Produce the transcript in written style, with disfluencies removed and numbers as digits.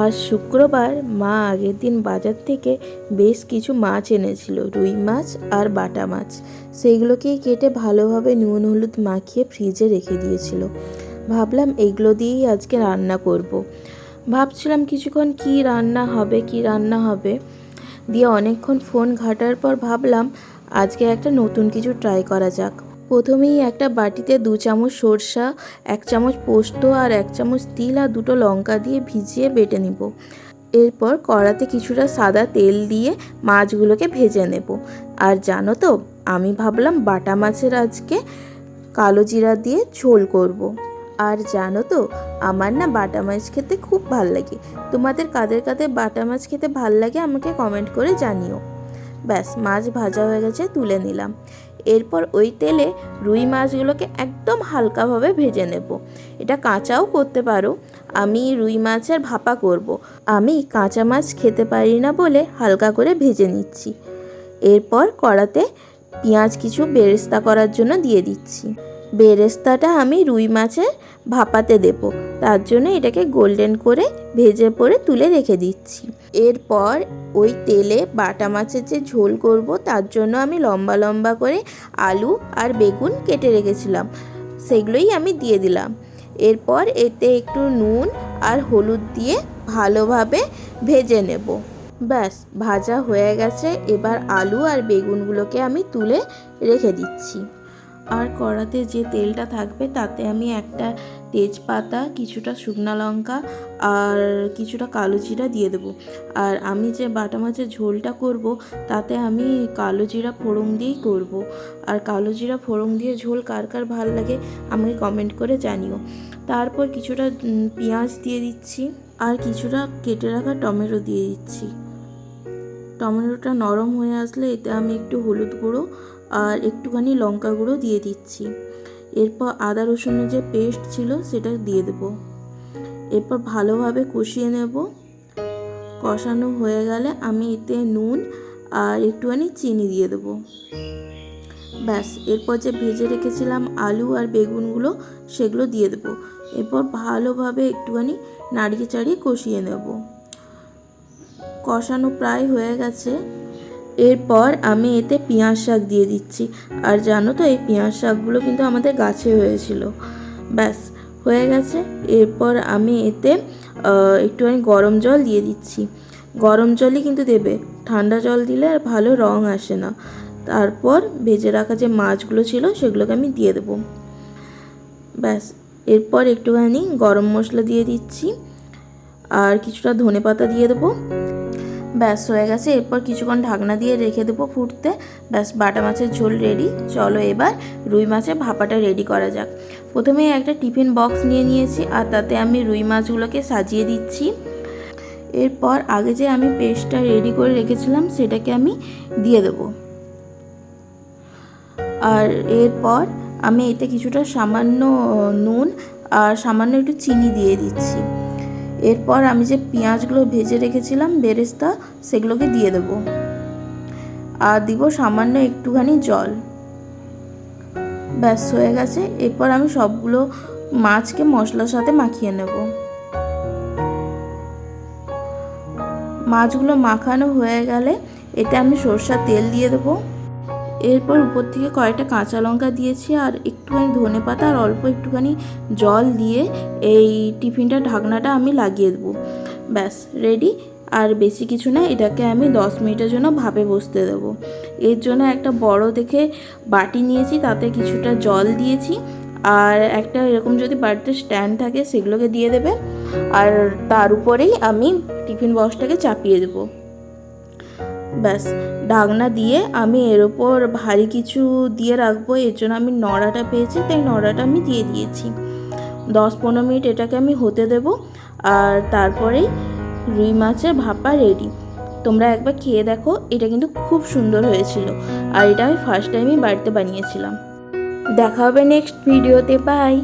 আজ শুক্রবার মা আগের দিন বাজার থেকে বেশ কিছু মাছ এনেছিল, রুই মাছ আর বাটা মাছ। সেইগুলোকেই কেটে ভালোভাবে নুন হলুদ মাখিয়ে ফ্রিজে রেখে দিয়েছিল। ভাবলাম এগুলো দিয়েই আজকে রান্না করব। ভাবছিলাম কিছুক্ষণ কি রান্না হবে দিয়ে অনেকক্ষণ ফোন ঘাটার পর ভাবলাম আজকে একটা নতুন কিছু ট্রাই করা যাক। প্রথমেই একটা বাটিতে 2 চামচ সরষা, 1 চামচ পোস্ত আর 1 চামচ তিল আর 2টো লঙ্কা দিয়ে ভিজিয়ে বেটে নিব। এরপর কড়াতে কিছুটা সাদা তেল দিয়ে মাছগুলোকে ভেজে নেব। আর জানো তো, আমি ভাবলাম বাটা মাছের আজকে কালো জিরা দিয়ে ঝোল করব। আর জানো তো, আমার না বাটা মাছ খেতে খুব ভাল লাগে। তোমাদের কাদের কাদের বাটা মাছ খেতে ভাল লাগে আমাকে কমেন্ট করে জানিও। ব্যাস, মাছ ভাজা হয়ে গেছে, তুলে নিলাম। এরপর ওই তেলে রুই মাছগুলোকে একদম হালকাভাবে ভেজে নেব। এটা কাঁচাও করতে পারো, আমি রুই মাছের ভাপা করব। আমি কাঁচা মাছ খেতে পারি না বলে হালকা করে ভেজে নিচ্ছি। এরপর কড়াতে পেঁয়াজ কিছু বেরেস্তা করার জন্য দিয়ে দিচ্ছি। বেরেস্তাটা আমি রুই মাছের ভাপাতে দেব, তার জন্য এটাকে গোল্ডেন করে ভেজে পরে তুলে রেখে দিচ্ছি। এরপর ওই তেলে বাটা মাছের যে ঝোল করব তার জন্য আমি লম্বা লম্বা করে আলু আর বেগুন কেটে রেখেছিলাম, সেগুলোই আমি দিয়ে দিলাম। এরপর এতে একটু নুন আর হলুদ দিয়ে ভালোভাবে ভেজে নেব। ব্যাস, ভাজা হয়ে গেছে। এবার আলু আর বেগুনগুলোকে আমি তুলে রেখে দিচ্ছি। আর কড়াতে যে তেলটা থাকবে তাতে আমি একটা তেজপাতা, কিছুটা শুকনো লঙ্কা আর কিছুটা কালো জিরা দিয়ে দেবো। আর আমি যে বাটা মাছের ঝোলটা করব তাতে আমি কালো জিরা ফোড়ন দিয়েই করব। আর কালো জিরা ফোড়ন দিয়ে ঝোল কার কার ভালো লাগে আমাকে কমেন্ট করে জানিও। তারপর কিছুটা পেঁয়াজ দিয়ে দিচ্ছি আর কিছুটা কেটে রাখা টমেটো দিয়ে দিচ্ছি। টমেটোটা নরম হয়ে আসলে এতে আমি একটু হলুদ গুঁড়ো আর একটুখানি লঙ্কা গুঁড়ো দিয়ে দিচ্ছি। এরপর আদা রসুনের যে পেস্ট ছিল সেটা দিয়ে দেব। এরপর ভালোভাবে কষিয়ে নেব। কষানো হয়ে গেলে আমি এতে নুন আর একটুখানি চিনি দিয়ে দেব। ব্যাস, এরপর যে ভেজে রেখেছিলাম আলু আর বেগুনগুলো সেগুলো দিয়ে দেব। এরপর ভালোভাবে একটুখানি নাড়িয়ে চাড়িয়ে কষিয়ে নেব। কষানো প্রায় হয়ে গেছে। এরপর আমি এতে পেঁয়াজ শাক দিয়ে দিচ্ছি। আর জানো তো, এই পেঁয়াজ শাকগুলো কিন্তু আমাদের গাছে হয়েছিল। ব্যাস, হয়ে গেছে। এরপর আমি এতে একটুখানি গরম জল দিয়ে দিচ্ছি। গরম জলই কিন্তু দেবে, ঠান্ডা জল দিলে আর ভালো রং আসে না। তারপর ভেজে রাখা যে মাছগুলো ছিল সেগুলোকে আমি দিয়ে দেবো। ব্যাস, এরপর একটুখানি গরম মশলা দিয়ে দিচ্ছি আর কিছুটা ধনেপাতা দিয়ে দেবো। ব্যাস, হয়ে গেছে। এরপর কিছুক্ষণ ঢাকনা দিয়ে রেখে দেবো ফুটতে। ব্যাস, বাটা মাছের ঝোল রেডি। চলো এবার রুই মাছের ভাপাটা রেডি করা যাক। প্রথমে একটা টিফিন বক্স নিয়ে নিয়েছি আর তাতে আমি রুই মাছগুলোকে সাজিয়ে দিচ্ছি। এরপর আগে যে আমি পেস্টটা রেডি করে রেখেছিলাম সেটাকে আমি দিয়ে দেবো। আর এরপর আমি এতে কিছুটা সামান্য নুন আর সামান্য একটু চিনি দিয়ে দিচ্ছি। এরপর আমি যে পেঁয়াজগুলো ভেজে রেখেছিলাম বেরেস্তা, সেগুলোকে দিয়ে দেব আর দিব সামান্য একটুখানি জল। ব্যাস, হয়ে গেছে। এরপর আমি সবগুলো মাছকে মশলার সাথে মাখিয়ে নেব। মাছগুলো মাখানো হয়ে গেলে এতে আমি সরষের তেল দিয়ে দেবো। এরপর উপর থেকে কয়েকটা কাঁচা লঙ্কা দিয়েছি আর একটুখানি ধনেপাতা আর অল্প একটুখানি জল দিয়ে এই টিফিনটা ঢাকনাটা আমি লাগিয়ে দেবো। ব্যাস, রেডি। আর বেশি কিছু না, এটাকে আমি 10 মিনিটের জন্য ভাপে বসতে দেবো। এর জন্য একটা বড় দেখে বাটি নিয়েছি, তাতে কিছুটা জল দিয়েছি আর একটা এরকম যদি বাড়িতে স্ট্যান্ড থাকে সেগুলোকে দিয়ে দেবে। আর তার উপরেই আমি টিফিন বক্সটাকে চাপিয়ে দেবো। ব্যাস, ঢাকনা দিয়ে আমি এর ওপর ভারী কিছু দিয়ে রাখবো। এর জন্য আমি নড়াটা পেয়েছি, তাই নড়াটা আমি দিয়ে দিয়েছি। 10-15 মিনিট এটাকে আমি হতে দেব। আর তারপরেই রুই মাছের ভাপা রেডি। তোমরা একবার খেয়ে দেখো, এটা কিন্তু খুব সুন্দর হয়েছিল। আর এটা আমি ফার্স্ট টাইমই বাড়িতে বানিয়েছিলাম। দেখা হবে নেক্সট ভিডিওতে। বাই।